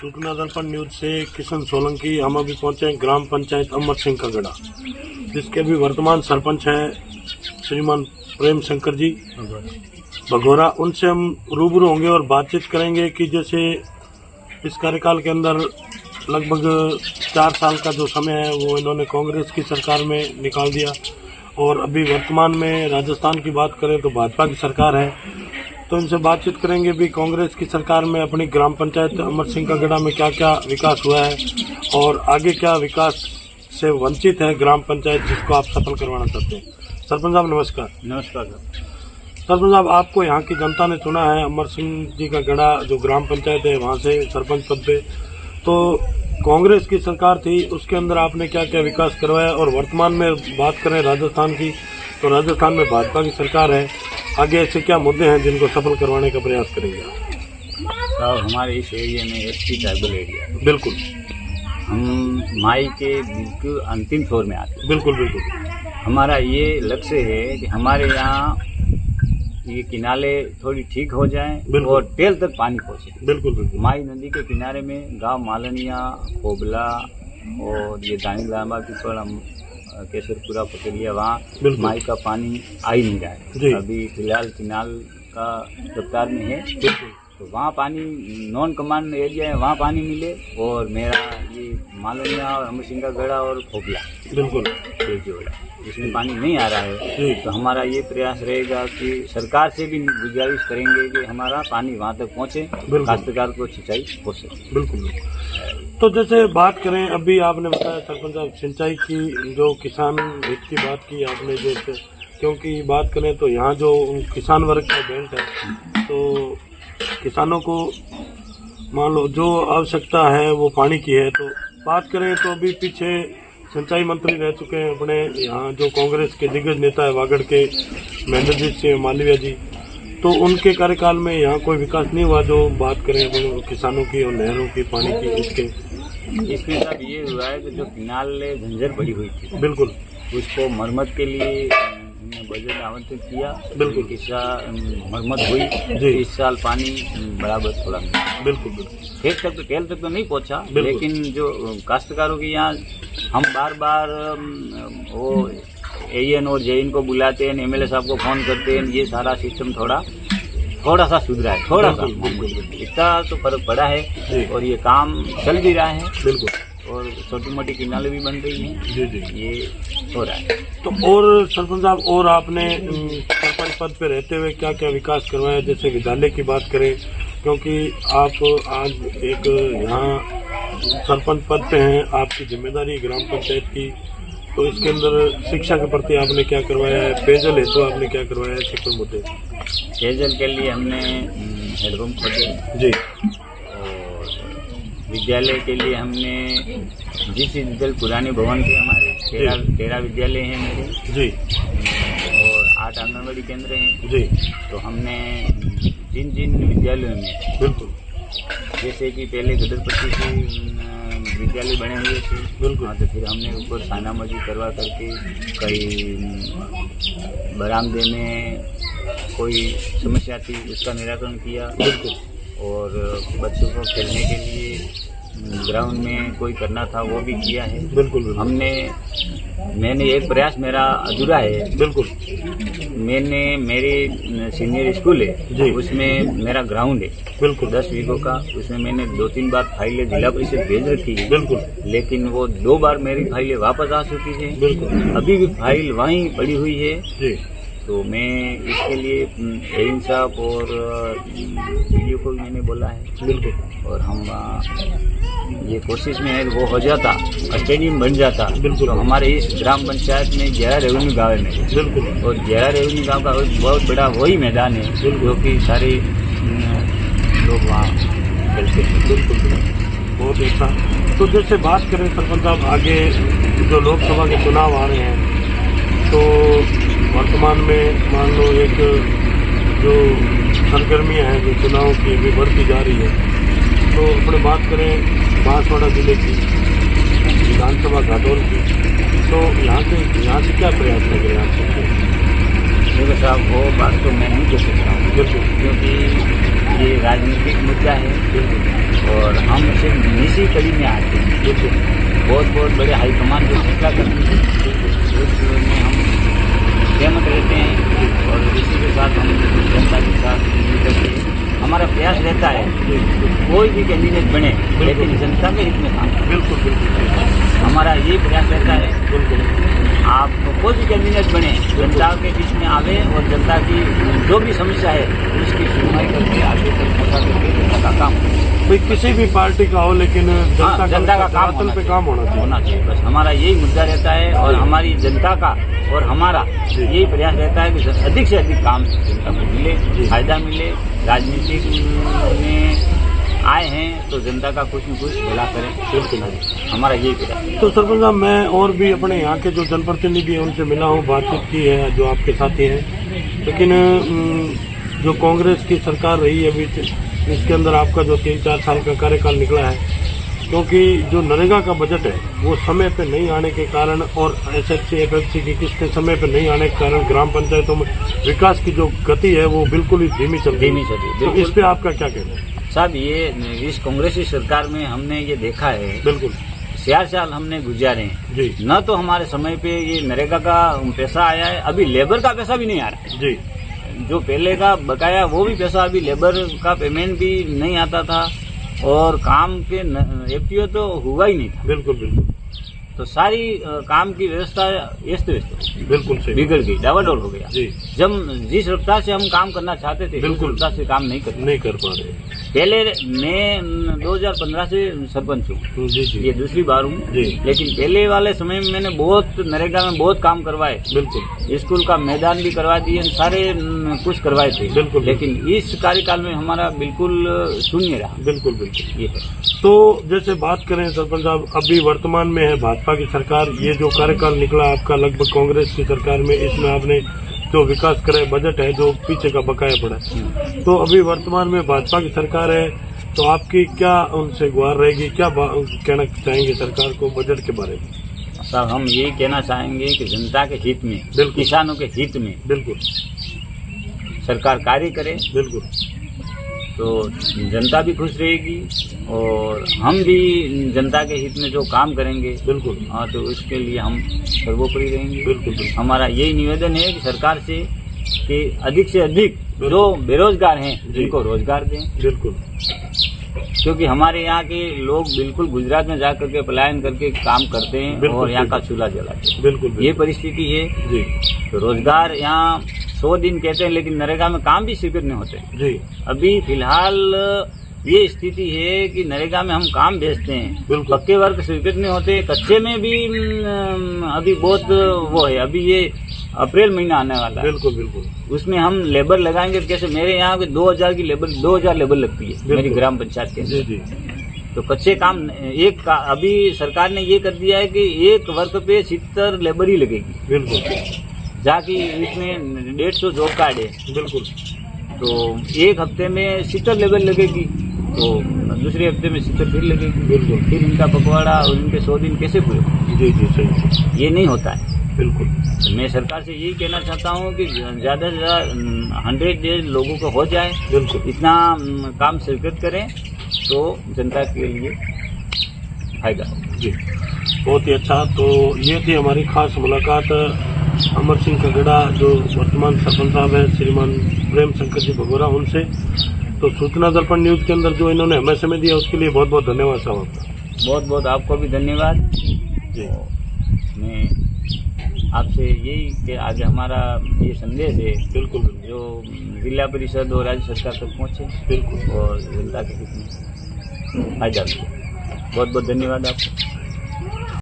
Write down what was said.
सूचना दर्पण न्यूज से किशन सोलंकी। हम अभी पहुंचे हैं ग्राम पंचायत अमर सिंह का गढ़ा, जिसके अभी वर्तमान सरपंच हैं श्रीमान प्रेम शंकर जी बघोरा। उनसे हम रूबरू होंगे और बातचीत करेंगे कि जैसे इस कार्यकाल के अंदर लगभग 4 साल का जो समय है वो इन्होंने कांग्रेस की सरकार में निकाल दिया, और अभी वर्तमान में राजस्थान की बात करें तो भाजपा की सरकार है। तो इनसे बातचीत करेंगे भी कांग्रेस की सरकार में अपनी ग्राम पंचायत अमर सिंह का गढ़ा में क्या क्या विकास हुआ है और आगे क्या विकास से वंचित है ग्राम पंचायत जिसको आप सफल करवाना चाहते हैं। सरपंच साहब नमस्कार। नमस्कार सर। सरपंच साहब, आपको यहाँ की जनता ने चुना है अमर सिंह जी का गढ़ा जो ग्राम पंचायत है वहाँ से सरपंच पद पे। तो कांग्रेस की सरकार थी, उसके अंदर आपने क्या क्या विकास करवाया, और वर्तमान में बात करें राजस्थान की तो राजस्थान में भाजपा की सरकार है, आगे ऐसे क्या मुद्दे हैं जिनको सफल करवाने का प्रयास करेंगे साहब? हमारे इस एरिया में एसटी ट्राइबल एरिया, बिल्कुल हम माई के बिल्कुल अंतिम छोर में आते हैं। बिल्कुल बिल्कुल। हमारा ये लक्ष्य है कि हमारे यहाँ ये किनारे थोड़ी ठीक हो जाएं और टेल तक पानी पहुँचे। बिल्कुल बिल्कुल। माई नदी के किनारे में गांव मालनिया, कोबला और ये दानी लांबा की केसरपुरा पटेलिया, वहाँ माई का पानी आ ही नहीं रहा है। अभी फिलहाल किनाल का रफ्तार में है, तो वहाँ पानी नॉन कमांड एरिया है, वहाँ पानी मिले। और मेरा ये मालनिया और अमर सिंह का गढ़ा और खोखला बिल्कुल जोड़ा इसमें पानी नहीं आ रहा है। तो हमारा ये प्रयास रहेगा कि सरकार से भी गुजारिश करेंगे कि हमारा पानी वहाँ तक पहुँचे, काश्तकार को सिंचाई हो सके। बिल्कुल। तो जैसे बात करें, अभी आपने बताया सरपंच साहब सिंचाई की, जो किसान हित की बात की आपने, जैसे क्योंकि बात करें तो यहाँ जो किसान वर्ग का बेल्ट है, तो किसानों को मान लो जो आवश्यकता है वो पानी की है। तो बात करें तो अभी पीछे सिंचाई मंत्री रह चुके हैं अपने यहाँ जो कांग्रेस के दिग्गज नेता है वागड़ के महेंद्रजीत सिंह मालवीय जी, तो उनके कार्यकाल में यहाँ कोई विकास नहीं हुआ। जो बात करें किसानों की और नहरों की पानी की, इसमें सब ये हुआ है कि जो किनाल झंझर पड़ी हुई थी, बिल्कुल उसको मरम्मत के लिए हमने बजट आवंटित किया। बिल्कुल। इस साल मरम्मत हुई, इस साल पानी बराबर थोड़ा मिला। बिल्कुल। खेत तक तो नहीं पहुंचा, लेकिन जो काश्तकारों के यहाँ हम बार बार वो एएन और जेइन को बुलाते हैं, एमएलए साहब को फोन करते हैं, ये सारा सिस्टम थोड़ा सा सुधरा है, थोड़ा सा इतना तो फर्क पड़ा है। और ये काम चल भी रहा है, बिल्कुल, और छोटी मोटी किनाले भी बन रही हैं। ये हो रहा है। तो और सरपंच साहब, और आपने सरपंच पद पे रहते हुए क्या क्या विकास करवाया? जैसे विद्यालय की बात करें, क्योंकि आप आज एक यहाँ सरपंच पद पे हैं, आपकी जिम्मेदारी ग्राम पंचायत की, तो इसके अंदर शिक्षा के प्रति आपने क्या करवाया है? पेयजल हेतु तो आपने क्या करवाया है? ऐसे कोई मुद्दे? पेयजल के लिए हमने हेडपम्प खोले जी, और विद्यालय के लिए हमने जिस विद्यालय पुराने भवन के हमारे 13 विद्यालय हैं मेरे जी, और 8 आंगनबाड़ी केंद्र हैं जी। तो हमने जिन विद्यालयों में, बिल्कुल, जैसे कि पहले गदरपट्टी से विद्यालय बने हुए थे, बिल्कुल, तो फिर हमने ऊपर सानामजी करवा करके कई बरामदे में कोई समस्या थी उसका निराकरण किया, बिल्कुल, और बच्चों को खेलने के लिए ग्राउंड में कोई करना था वो भी किया है, बिल्कुल। मैंने एक प्रयास मेरा अधूरा है, बिल्कुल। मैंने मेरे सीनियर स्कूल है उसमें मेरा ग्राउंड है, बिल्कुल, 10 वीघों का। उसमें मैंने 2-3 बार फाइलें जिला परिषद भेज रखी है, बिल्कुल, लेकिन वो 2 बार मेरी फाइलें वापस आ चुकी है, बिल्कुल। अभी भी फाइल वहीं पड़ी हुई है जी। तो मैं इसके लिए एइन साहब और वीडियो को भी मैंने बोला है, बिल्कुल, और हम ये कोशिश में है वो हो जाता, स्टेडियम बन जाता, बिल्कुल। तो हमारे इस ग्राम पंचायत में 11 रेवेन्यू गाँव है, बिल्कुल, और 11 रेवेन्यू गाँव का बहुत बड़ा वही मैदान है जो कि सारे लोग वहाँ खेलते हैं, बिल्कुल, बहुत अच्छा। तो जैसे बात करें सरपंच साहब, आगे जो लोकसभा के चुनाव आ रहे हैं, तो वर्तमान में मान लो एक जो सरगर्मियाँ हैं जो चुनाव की भी बढ़ती जा रही है, तो अपने बात करें बांसवाड़ा जिले की विधानसभा घाटोल की, तो यहाँ से क्या प्रयास लग रहे हैं आपको? देखो साहब, वो बात तो मैं नहीं कह सकता हूँ, बिल्कुल क्योंकि ये राजनीतिक मुद्दा है बिल्कुल और हम सिर्फ निजी कड़ी में आते हैं। बिल्कुल बहुत बड़े हाईकमान जो फैसला करते हैं उसमें हम सहमत रहते हैं और इसी के साथ हम जनता के साथ मिलकर के हमारा प्रयास रहता है कोई भी कैंडिडेट बने लेकिन जनता के हित में काम करे। बिल्कुल बिल्कुल हमारा ये प्रयास रहता है बिल्कुल आप कोई भी कैंडिडेट बने जनता के बीच में आवे और जनता की जो भी समस्या है उसकी सुनवाई करके आगे तक पहुंचा करके जनता का काम करे। भाई किसी भी पार्टी का हो लेकिन जनता का काम धरातल पे काम होना चाहिए। बस हमारा यही मुद्दा रहता है और हमारी जनता का और हमारा यही प्रयास रहता है कि अधिक से अधिक काम जनता को मिले, फायदा मिले। राजनीतिक में आए हैं तो जनता का कुछ न कुछ भला करें, बिल्कुल हमारा यही प्रयास है। तो सरपंच साहब, मैं और भी अपने यहाँ के जो जनप्रतिनिधि हैं उनसे मिला हूँ, बातचीत की है, जो आपके साथी हैं, लेकिन जो कांग्रेस की सरकार रही है अभी इसके अंदर आपका जो 3-4 साल का कार्यकाल निकला है, क्योंकि जो नरेगा का बजट है वो समय पे नहीं आने के कारण और एसएफसी एफएफसी की किस्तें समय पे नहीं आने के कारण ग्राम पंचायतों में विकास की जो गति है वो बिल्कुल ही धीमी चल रही है। तो इस पे आपका क्या कहना है साहब? ये इस कांग्रेसी सरकार में हमने ये देखा है, बिल्कुल 4 साल हमने गुजारे हैं जी, न तो हमारे समय पे ये नरेगा का पैसा आया है, अभी लेबर का पैसा भी नहीं आ रहा है। जी जो पहले का बकाया वो भी पैसा, अभी लेबर का पेमेंट भी नहीं आता था और काम के एफटीओ तो हुआ ही नहीं था। बिल्कुल बिल्कुल तो सारी काम की व्यवस्था व्यस्त बिल्कुल सही बिगड़ गई, डावाडोल हो गया। जी, जब जिस रफ्तार से हम काम करना चाहते थे बिल्कुल उस रफ्तार से काम नहीं कर पा रहे। पहले मैं 2015 से सरपंच हूँ, जी जी ये दूसरी बार हूँ, जी, लेकिन पहले वाले समय में मैंने बहुत नरेगा में बहुत काम करवाए, बिल्कुल स्कूल का मैदान भी करवा दिए, सारे कुछ करवाए थे, बिल्कुल, लेकिन इस कार्यकाल में हमारा बिल्कुल शून्य रहा। बिल्कुल बिल्कुल ये है। तो जैसे बात करें सरपंच साहब, अभी वर्तमान में है भाजपा की सरकार, ये जो कार्यकाल निकला आपका लगभग कांग्रेस की सरकार में, इसमें आपने जो विकास करे बजट है जो पीछे का बकाया पड़ा है, तो अभी वर्तमान में भाजपा की सरकार है, तो आपकी क्या उनसे गुहार रहेगी, क्या कहना चाहेंगे सरकार को बजट के बारे में? साहब, हम यही कहना चाहेंगे कि जनता के हित में, किसानों के हित में बिल्कुल सरकार कार्य करे, बिल्कुल तो जनता भी खुश रहेगी और हम भी जनता के हित में जो काम करेंगे बिल्कुल, हाँ, तो उसके लिए हम सर्वोपरि रहेंगे। बिल्कुल हमारा यही निवेदन है कि सरकार से कि अधिक से अधिक जो बेरोजगार हैं जिनको रोजगार दें, बिल्कुल, क्योंकि हमारे यहाँ के लोग बिल्कुल गुजरात में जाकर के पलायन करके काम करते हैं और यहाँ का चूल्हा जलाते हैं। बिल्कुल ये परिस्थिति है जी, तो रोजगार यहाँ 100 दिन कहते हैं लेकिन नरेगा में काम भी स्वीकृत नहीं होते। जी, अभी फिलहाल ये स्थिति है कि नरेगा में हम काम भेजते हैं, बिल्कुल, पक्के वर्क स्वीकृत नहीं होते, कच्चे में भी अभी बहुत वो है। अभी ये अप्रैल महीना आने वाला है, बिल्कुल बिल्कुल, उसमें हम लेबर लगाएंगे कैसे? मेरे यहाँ के 2000 की लेबर 2000 लेबर लगती है मेरी ग्राम पंचायत के जी अंदर। जी, तो कच्चे काम एक का अभी सरकार ने ये कर दिया है कि एक वर्क पे 70 लेबर ही लगेगी, बिल्कुल, जाकि इसमें 150 जॉब कार्ड है, बिल्कुल, तो एक हफ्ते में 70 लेबर लगेगी, तो दूसरे हफ्ते में 70 फिर लगेगी, बिल्कुल, फिर इनका पकवाड़ा और इनके 100 दिन कैसे पूरे? जी जी सही, ये नहीं होता है। बिल्कुल, तो मैं सरकार से यही कहना चाहता हूँ कि ज़्यादा से ज़्यादा 100 डेज लोगों को हो जाए, बिल्कुल, इतना काम स्वीकृत करें तो जनता के लिए फायदा हो। जी, बहुत ही अच्छा। तो ये थी हमारी खास मुलाकात अमर सिंह कगड़ा, जो वर्तमान सरपंच साहब है, श्रीमान प्रेम शंकर जी भगोरा, उनसे। तो सूचना दर्पण न्यूज के अंदर जो इन्होंने हमें समय दिया उसके लिए बहुत बहुत धन्यवाद साहब आपका। बहुत बहुत आपको भी धन्यवाद जी। मैं आपसे यही कि आज हमारा ये संदेश है बिल्कुल, जो जिला परिषद और राज्य सरकार तक पहुँचे, बिल्कुल, और जनता के हित में फायदा मिले। बहुत बहुत धन्यवाद आपको।